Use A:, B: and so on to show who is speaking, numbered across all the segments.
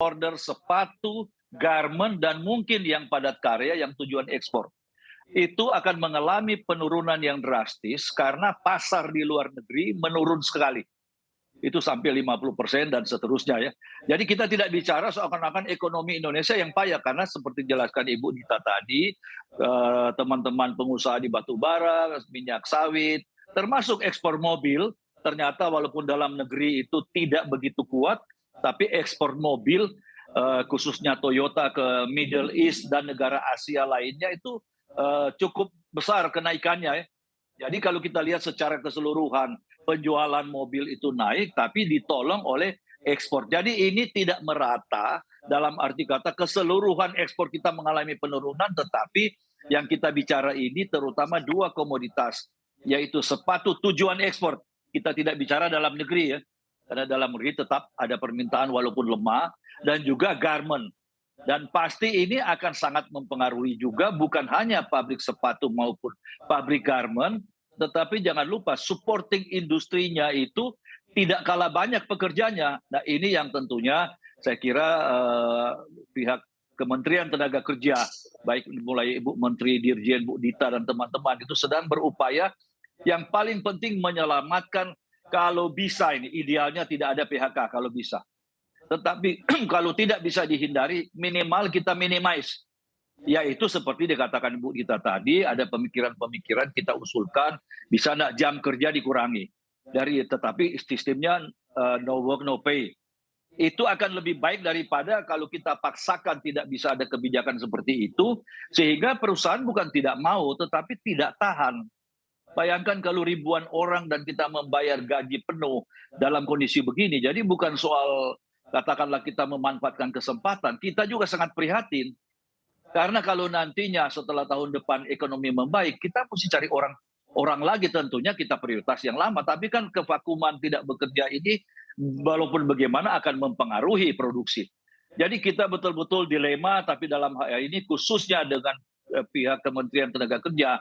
A: order sepatu, garment, dan mungkin yang padat karya yang tujuan ekspor. Itu akan mengalami penurunan yang drastis karena pasar di luar negeri menurun sekali. Itu sampai 50% dan seterusnya ya. Jadi kita tidak bicara seakan-akan ekonomi Indonesia yang payah karena seperti dijelaskan Ibu Dita tadi, teman-teman pengusaha di batu bara, minyak sawit, termasuk ekspor mobil, ternyata walaupun dalam negeri itu tidak begitu kuat, tapi ekspor mobil khususnya Toyota ke Middle East dan negara Asia lainnya itu cukup besar kenaikannya ya. Jadi kalau kita lihat secara keseluruhan penjualan mobil itu naik tapi ditolong oleh ekspor. Jadi ini tidak merata dalam arti kata keseluruhan ekspor kita mengalami penurunan, tetapi yang kita bicara ini terutama dua komoditas, yaitu sepatu tujuan ekspor. Kita tidak bicara dalam negeri ya, karena dalam negeri tetap ada permintaan walaupun lemah, dan juga garment. Dan pasti ini akan sangat mempengaruhi juga bukan hanya pabrik sepatu maupun pabrik garment, tetapi jangan lupa supporting industrinya itu tidak kalah banyak pekerjanya. Nah ini yang tentunya saya kira pihak Kementerian Tenaga Kerja, baik mulai Ibu Menteri Dirjen, Bu Dita dan teman-teman itu sedang berupaya yang paling penting menyelamatkan kalau bisa ini, idealnya tidak ada PHK kalau bisa. Tetapi kalau tidak bisa dihindari, minimal kita minimize. Yaitu seperti dikatakan Bu Dita tadi, ada pemikiran-pemikiran kita usulkan, bisa nggak jam kerja dikurangi. Tetapi sistemnya no work, no pay. Itu akan lebih baik daripada kalau kita paksakan tidak bisa ada kebijakan seperti itu, sehingga perusahaan bukan tidak mau, tetapi tidak tahan. Bayangkan kalau ribuan orang dan kita membayar gaji penuh dalam kondisi begini. Jadi bukan soal katakanlah kita memanfaatkan kesempatan, kita juga sangat prihatin. Karena kalau nantinya setelah tahun depan ekonomi membaik, kita mesti cari orang lagi, tentunya kita prioritas yang lama. Tapi kan kevakuman tidak bekerja ini walaupun bagaimana akan mempengaruhi produksi. Jadi kita betul-betul dilema, tapi dalam hal ini khususnya dengan pihak Kementerian Tenaga Kerja,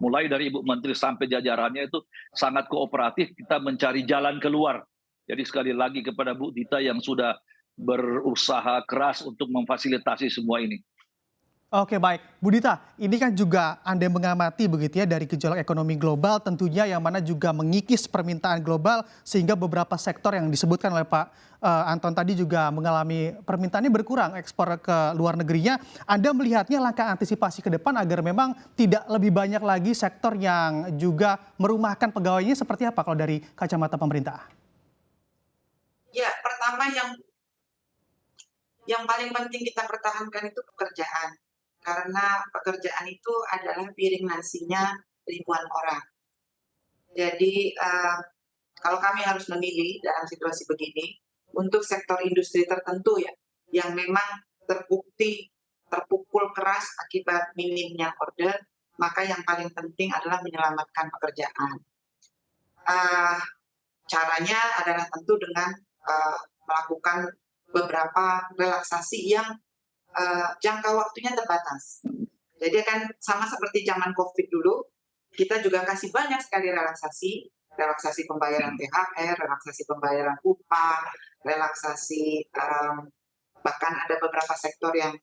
A: mulai dari Ibu Menteri sampai jajarannya itu sangat kooperatif, kita mencari jalan keluar. Jadi sekali lagi kepada Bu Dita yang sudah berusaha keras untuk memfasilitasi semua ini.
B: Oke baik, Bu Dita, ini kan juga Anda mengamati begitu ya dari gejolak ekonomi global tentunya yang mana juga mengikis permintaan global sehingga beberapa sektor yang disebutkan oleh Pak Anton tadi juga mengalami permintaannya berkurang ekspor ke luar negerinya. Anda melihatnya langkah antisipasi ke depan agar memang tidak lebih banyak lagi sektor yang juga merumahkan pegawainya seperti apa kalau dari kacamata pemerintah?
C: Ya, pertama yang paling penting kita pertahankan itu pekerjaan. Karena pekerjaan itu adalah piring nasinya ribuan orang. Jadi kalau kami harus memilih dalam situasi begini, untuk sektor industri tertentu ya, yang memang terbukti terpukul keras akibat minimnya order, maka yang paling penting adalah menyelamatkan pekerjaan. Caranya adalah tentu dengan melakukan beberapa relaksasi yang jangka waktunya terbatas. Jadi kan sama seperti zaman COVID dulu, kita juga kasih banyak sekali relaksasi pembayaran THR, relaksasi pembayaran upah, relaksasi bahkan ada beberapa sektor yang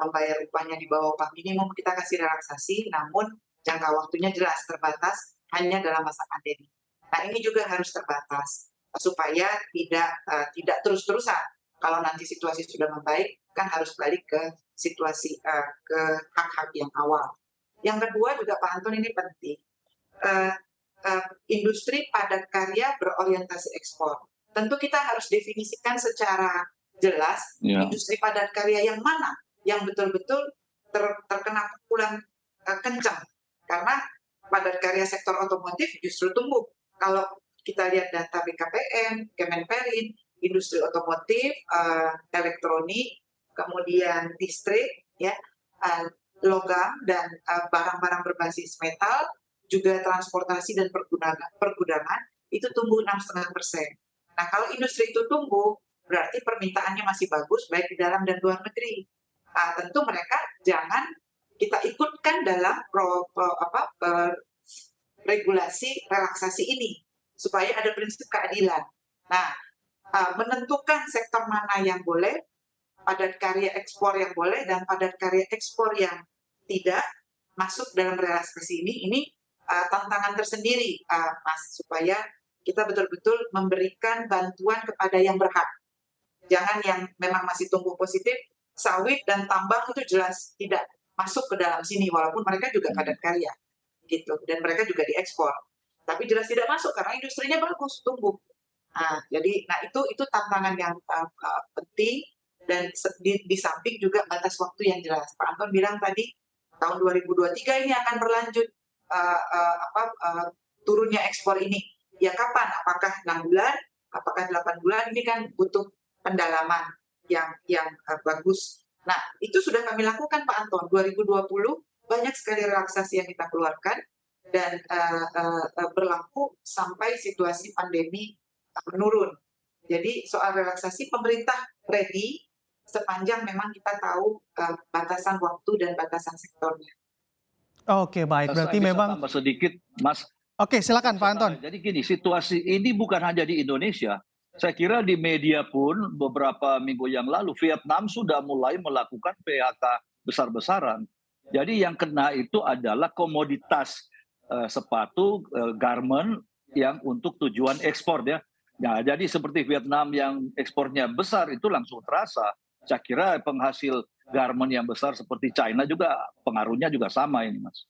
C: membayar upahnya di bawah upah minimum, kita kasih relaksasi, namun jangka waktunya jelas terbatas hanya dalam masa pandemi. Nah ini juga harus terbatas supaya tidak terus-terusan. Kalau nanti situasi sudah membaik, kan harus balik ke situasi ke hak-hak yang awal. Yang kedua juga Pak Anton ini penting, industri padat karya berorientasi ekspor. Tentu kita harus definisikan secara jelas industri padat karya yang mana yang betul-betul terkena pukulan kencang. Karena padat karya sektor otomotif justru tumbuh. Kalau kita lihat data BKPM, Kemenperin, industri otomotif, elektronik, kemudian listrik, ya, logam dan barang-barang berbasis metal, juga transportasi dan pergudangan itu tumbuh 6,5%. Nah, kalau industri itu tumbuh, berarti permintaannya masih bagus baik di dalam dan luar negeri. Tentu mereka jangan kita ikutkan dalam regulasi relaksasi ini supaya ada prinsip keadilan. Nah, menentukan sektor mana yang boleh padat karya ekspor yang boleh dan padat karya ekspor yang tidak masuk dalam relaksasi ini tantangan tersendiri, Mas, supaya kita betul-betul memberikan bantuan kepada yang berhak. Jangan yang memang masih tumbuh positif, sawit dan tambang itu jelas tidak masuk ke dalam sini, walaupun mereka juga padat karya, gitu, dan mereka juga diekspor. Tapi jelas tidak masuk karena industrinya bagus, tumbuh. Nah, itu tantangan yang penting, dan di samping juga batas waktu yang jelas. Pak Anton bilang tadi tahun 2023 ini akan berlanjut turunnya ekspor ini. Ya kapan? Apakah 6 bulan? Apakah 8 bulan? Ini kan butuh pendalaman yang bagus. Nah, itu sudah kami lakukan, Pak Anton. 2020 banyak sekali relaksasi yang kita keluarkan dan berlaku sampai situasi pandemi menurun. Jadi soal relaksasi pemerintah ready sepanjang memang kita tahu batasan waktu dan batasan sektornya.
B: Oke, baik.
A: Saya
B: Berarti
A: bisa
B: memang
A: tambah sedikit, Mas.
B: oke, silakan Pak Anton.
A: Jadi gini, situasi ini bukan hanya di Indonesia. Saya kira di media pun beberapa minggu yang lalu Vietnam sudah mulai melakukan PHK besar-besaran. Jadi yang kena itu adalah komoditas sepatu, garment yang untuk tujuan ekspor ya. Nah, jadi seperti Vietnam yang ekspornya besar itu langsung terasa. Saya kira penghasil garment yang besar seperti China juga pengaruhnya juga sama ini, Mas.